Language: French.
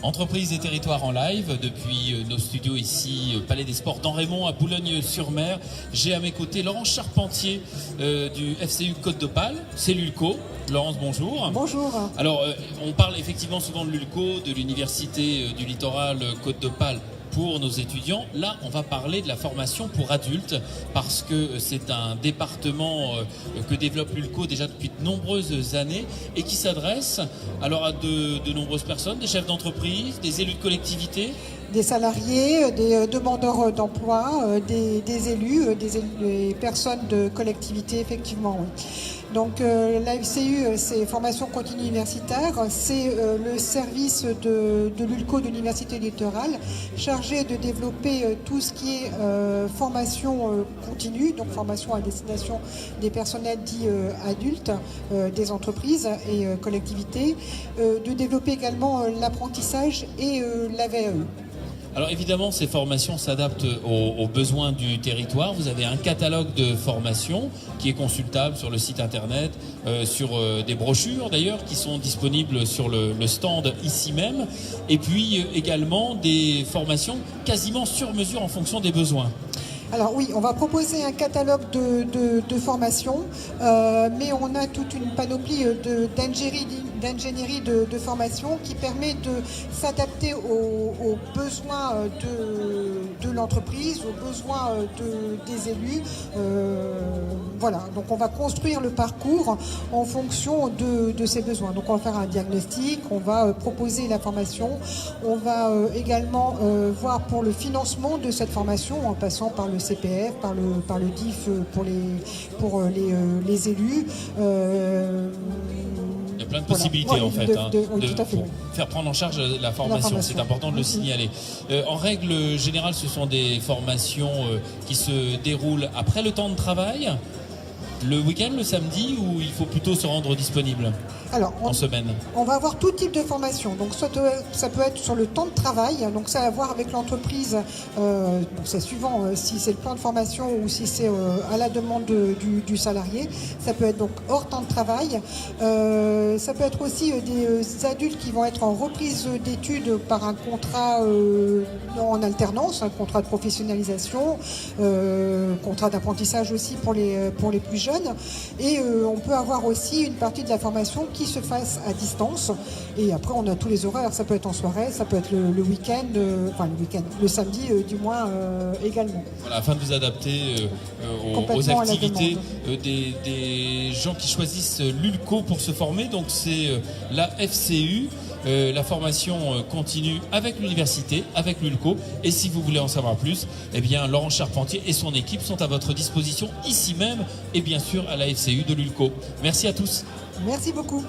Entreprises et territoires en live depuis nos studios ici, Palais des Sports dans Raymond à Boulogne-sur-Mer. J'ai à mes côtés Laurence Charpentier du FCU Côte d'Opale, c'est l'ULCO. Laurence, bonjour. Bonjour. Alors, on parle effectivement souvent de l'ULCO, de l'Université du Littoral Côte d'Opale pour nos étudiants. Là, on va parler de la formation pour adultes parce que c'est un département que développe l'ULCO déjà depuis de nombreuses années et qui s'adresse alors à de nombreuses personnes, des chefs d'entreprise, des élus de collectivité, des salariés, des demandeurs d'emploi, des élus, des personnes de collectivité, effectivement, oui. Donc la FCU, c'est formation continue universitaire, c'est le service de l'ULCO de l'Université littorale chargé de développer tout ce qui est formation continue, donc formation à destination des personnels dits adultes, des entreprises et collectivités, de développer également l'apprentissage et la VAE. Alors évidemment, ces formations s'adaptent aux besoins du territoire. Vous avez un catalogue de formations qui est consultable sur le site internet, sur des brochures d'ailleurs qui sont disponibles sur le stand ici même. Et puis également des formations quasiment sur mesure en fonction des besoins. Alors oui, on va proposer un catalogue de formations, mais on a toute une panoplie d'ingénierie de formation qui permet de s'adapter aux besoins de l'entreprise, aux besoins des élus. Voilà, donc on va construire le parcours en fonction de ces besoins. Donc on va faire un diagnostic, on va proposer la formation, on va également voir pour le financement de cette formation en passant par le CPF, par le DIF pour les élus. Il y a plein de possibilités voilà. En fait pour faire prendre en charge la formation. C'est important de le signaler. En règle générale, ce sont des formations qui se déroulent après le temps de travail, le week-end, le samedi, ou il faut plutôt se rendre disponible en semaine? On va avoir tout type de formation. Donc soit ça peut être sur le temps de travail, donc ça a à voir avec l'entreprise. C'est suivant si c'est le plan de formation ou si c'est à la demande du salarié. Ça peut être donc hors temps de travail. Ça peut être aussi des adultes qui vont être en reprise d'études par un contrat en alternance, un contrat de professionnalisation, contrat d'apprentissage aussi pour les plus jeunes. Et on peut avoir aussi une partie de la formation qui se fasse à distance. Et après, on a tous les horaires. Ça peut être en soirée, ça peut être le week-end, le samedi du moins également. Voilà, afin de vous adapter aux activités des gens qui choisissent l'ULCO pour se former. Donc c'est la FCU. La formation continue avec l'université, avec l'ULCO. Et si vous voulez en savoir plus, eh bien, Laurence Charpentier et son équipe sont à votre disposition ici même et bien sûr à la FCU de l'ULCO. Merci à tous. Merci beaucoup.